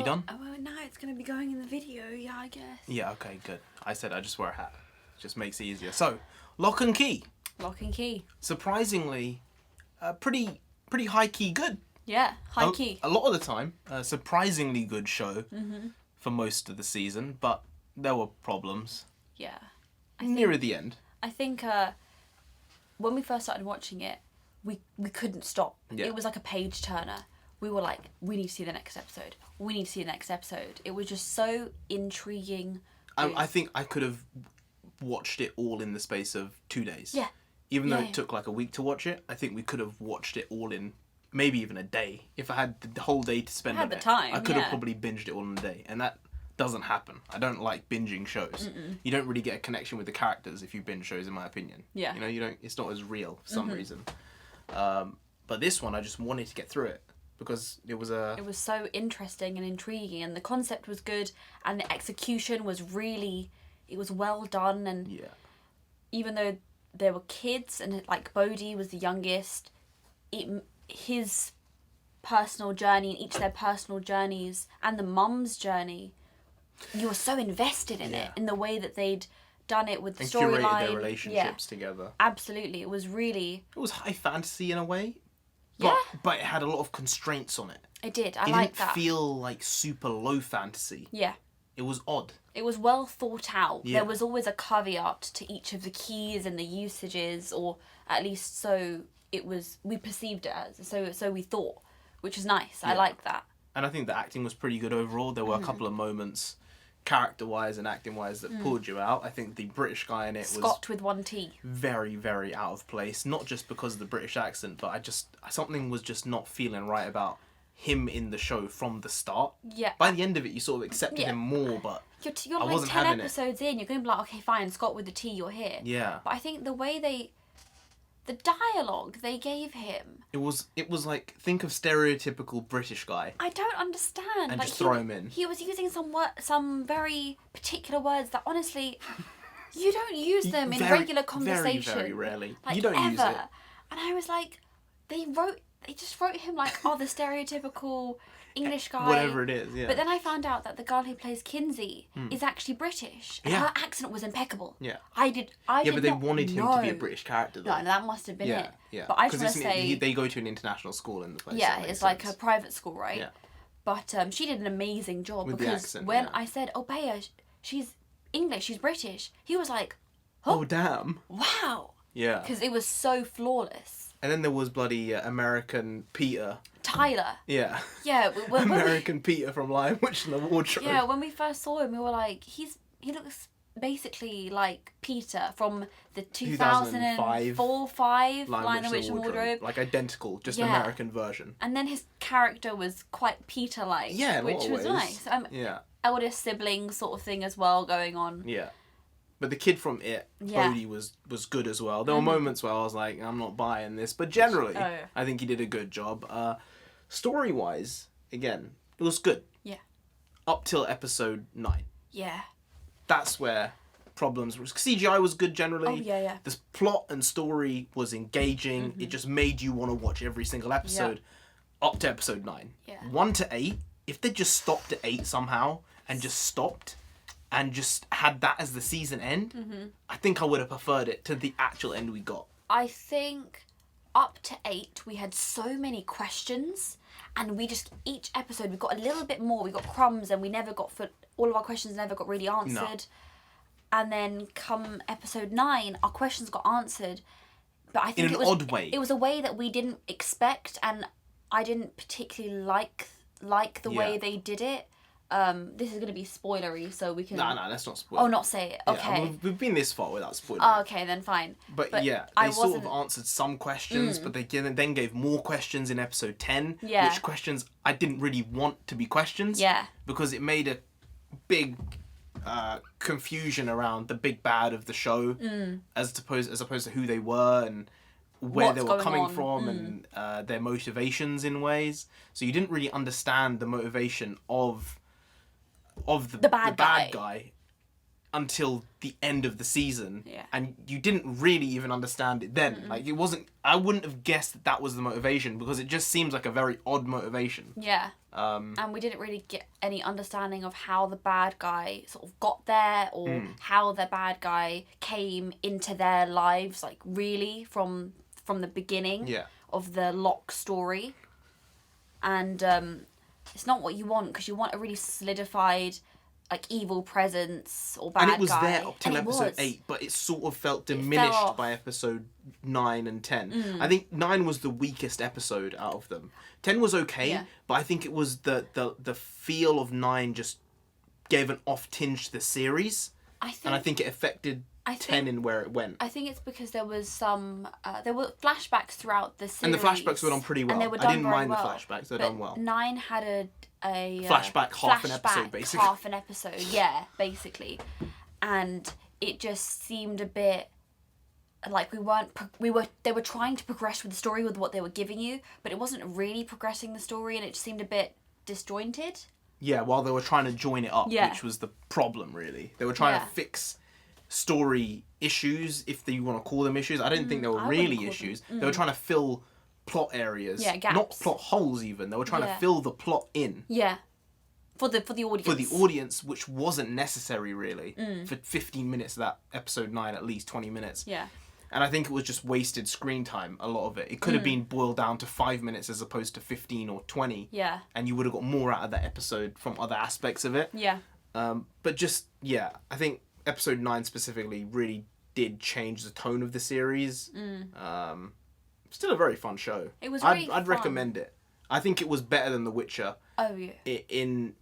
You done? Oh, well, no, it's going to be going in the video, yeah, I guess. Yeah, okay, good. I said I just wear a hat. Just makes it easier. So, Lock and Key. Lock and Key. Surprisingly, pretty high key good. Yeah, high key. A lot of the time, surprisingly good show for most of the season, but there were problems. Yeah. Nearer the end. I think when we first started watching it, we couldn't stop. Yeah. It was like a page turner. We were like, we need to see the next episode. We need to see the next episode. It was just so intriguing. I think I could have watched it all in the space of 2 days. Yeah. Even though it took like a week to watch it, I think we could have watched it all in maybe even a day. If I had the whole day to spend on it, time, I could have probably binged it all in a day. And that doesn't happen. I don't like binging shows. You don't really get a connection with the characters if you binge shows, in my opinion. Yeah. You know, you don't. It's not as real for some reason. But this one, I just wanted to get through it because it was so interesting and intriguing, and the concept was good, and the execution was really, it was well done, and even though there were kids and like Bodhi was the youngest, his personal journey and each of their personal journeys and the mum's journey, you were so invested in it, in the way that they'd done it with the storyline. And curated their relationships together. Absolutely. It was high fantasy in a way. Yeah. But it had a lot of constraints on it. It did. I like like that. It that. didn't feel like super low fantasy. Yeah. It was odd. It was well thought out. Yeah. There was always a caveat to each of the keys and the usages, or at least so it was, we perceived it as, so we thought, which is nice. I like that. And I think the acting was pretty good overall. There were a couple of moments, character-wise and acting-wise, that pulled you out. I think the British guy in it Scott with one T. Very, very out of place. Not just because of the British accent, but something was just not feeling right about him in the show from the start. Yeah. By the end of it, you sort of accepted him more, but You're I like wasn't 10 having episodes in, you're going to be like, okay, fine, Scott with the T, you're here. Yeah. But I think the way the dialogue they gave him, it was like, think of stereotypical British guy. I don't understand. And like, just throw him in. He was using some very particular words that honestly, you don't use them in regular conversation. Very, very rarely. Like, You don't ever. use it. And I was like, they just wrote him like, oh, the stereotypical English guy. Whatever it is, yeah. But then I found out that the girl who plays Kinsey is actually British. And her accent was impeccable. Yeah. I did but they not wanted him know. to be a British character, though. No, that must have been it. Yeah. But I just want to say, they go to an international school in the place. yeah, it's like a private school, right? Yeah. But she did an amazing job With the because accent, when I said, "Oh, Bea, she's English, she's British," he was like, Oh, damn. "Wow!" Yeah. Because it was so flawless. And then there was bloody American Peter. Tyler. Yeah. Yeah. American Peter from Lion Witch and the Wardrobe. Yeah, when we first saw him, we were like, he looks basically like Peter from the 2004-5 Lion, the Witch and Wardrobe. Like identical, just an American version. And then his character was quite Peter-like, Yeah, in a which lot of was ways. nice. Yeah. Eldest sibling sort of thing as well going on. Yeah. But the kid from It, Bodhi, was good as well. There were moments where I was like, I'm not buying this. But generally, I think he did a good job. Story-wise, again, it was good. Yeah. Up till episode 9. Yeah. That's where problems were. CGI was good generally. Oh, yeah. The plot and story was engaging. It just made you want to watch every single episode up to episode 9. Yeah. 1 to 8, if they just stopped at 8 somehow and just stopped and just had that as the season end, I think I would have preferred it to the actual end we got. I think up to 8 we had so many questions, and each episode we got a little bit more. We got crumbs, and we never got all of our questions never got really answered. No. And then come episode 9, our questions got answered, but I think in an odd way. It was a way that we didn't expect, and I didn't particularly like the way they did it. This is going to be spoilery, so we can... No, let's not spoil. Oh, not say it. Okay. Yeah, we've been this far without spoiling. Oh, okay, then fine. But yeah, they sort of answered some questions, but they then gave more questions in episode 10, which questions I didn't really want to be questions. Yeah. Because it made a big confusion around the big bad of the show, as opposed to who they were and where they were coming from and their motivations in ways. So you didn't really understand the motivation of the bad guy until the end of the season. Yeah. And you didn't really even understand it then. Mm-mm. Like, it wasn't... I wouldn't have guessed that was the motivation, because it just seems like a very odd motivation. Yeah. And we didn't really get any understanding of how the bad guy sort of got there, or how the bad guy came into their lives, like, really, from the beginning of the Locke story. And it's not what you want, because you want a really solidified... like evil presence or bad guy. And it was there up till episode 8, but it sort of felt diminished by episode 9 and 10. I think 9 was the weakest episode out of them. 10 was okay, but I think it was the feel of 9 just gave an off tinge to the series. And I think it affected 10 in where it went. I think it's because there was some... there were flashbacks throughout the series. And the flashbacks were done pretty well. And they were done I didn't mind well, the flashbacks. They were done well. 9 had a flashback, half an episode, basically. Half an episode, yeah, basically. And it just seemed a bit like they were trying to progress with the story with what they were giving you, but it wasn't really progressing the story, and it just seemed a bit disjointed. Yeah, while they were trying to join it up, which was the problem, really. They were trying to fix story issues, if you want to call them issues. I didn't think they were really issues. They were trying to fill plot areas, gaps. Not plot holes even. They were trying to fill the plot in. Yeah, for the audience. For the audience, which wasn't necessary really for 15 minutes of that episode 9, at least 20 minutes. Yeah. And I think it was just wasted screen time. A lot of it. It could have been boiled down to 5 minutes as opposed to 15 or 20. Yeah. And you would have got more out of that episode from other aspects of it. Yeah. But just I think episode 9 specifically really did change the tone of the series. Still a very fun show. It was really I'd recommend it. I think it was better than The Witcher. Oh, yeah. In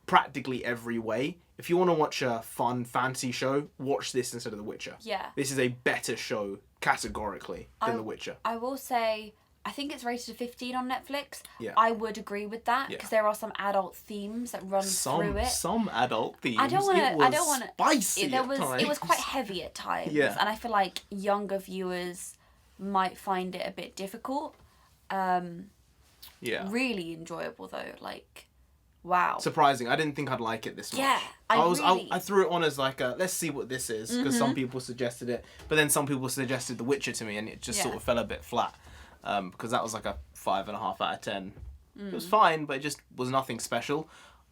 practically every way. If you want to watch a fun fantasy show, watch this instead of The Witcher. Yeah. This is a better show, categorically, than The Witcher. I will say, I think it's rated a 15 on Netflix. Yeah. I would agree with that, because there are some adult themes that run through it. Some adult themes. I don't want to. Spicy at times. It was quite heavy at times. Yeah. And I feel like younger viewers might find it a bit difficult. Really enjoyable though. Like, wow. Surprising. I didn't think I'd like it this much. Yeah. I threw it on as like let's see what this is, because some people suggested it, but then some people suggested The Witcher to me, and it just sort of fell a bit flat. Because that was like a 5.5 out of 10. It was fine, but it just was nothing special.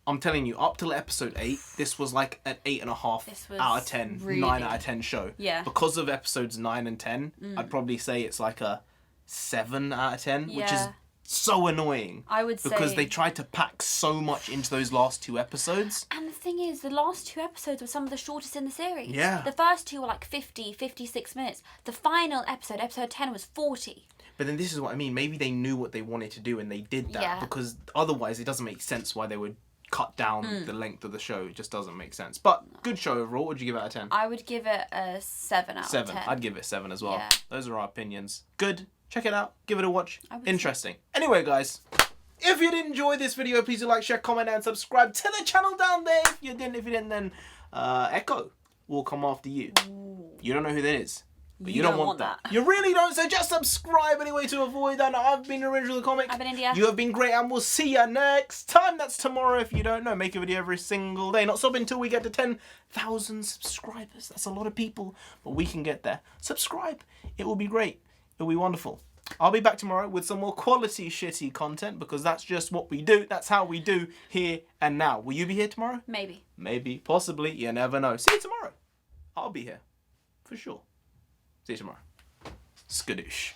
I'm telling you, up till episode 8, this was like an 8.5 out of 10, really 9 out of 10 show. Yeah. Because of episodes 9 and 10, I'd probably say it's like a 7 out of 10, which is so annoying. I would say, because they tried to pack so much into those last 2 episodes. And the thing is, the last 2 episodes were some of the shortest in the series. Yeah. The first 2 were like 50, 56 minutes. The final episode 10, was 40. But then this is what I mean. Maybe they knew what they wanted to do and they did that. Because otherwise it doesn't make sense why they would cut down the length of the show. It just doesn't make sense. But good show overall. What would you give it out of 10? I would give it a 7 out of 10. 7. I'd give it 7 as well. Yeah. Those are our opinions. Good. Check it out. Give it a watch. Interesting. Anyway, guys, if you did enjoy this video, please do like, share, comment, and subscribe to the channel down there. If you didn't, then Echo will come after you. Ooh. You don't know who that is. But you don't want that. You really don't, so just subscribe anyway to avoid that. I've been NarendraTheComic. I've been India. You have been great, and we'll see you next time. That's tomorrow if you don't know. Make a video every single day. Not stop until we get to 10,000 subscribers. That's a lot of people, but we can get there. Subscribe. It will be great. It will be wonderful. I'll be back tomorrow with some more quality shitty content, because that's just what we do. That's how we do here and now. Will you be here tomorrow? Maybe. Maybe. Possibly. You never know. See you tomorrow. I'll be here. For sure. See you tomorrow. Skadoosh.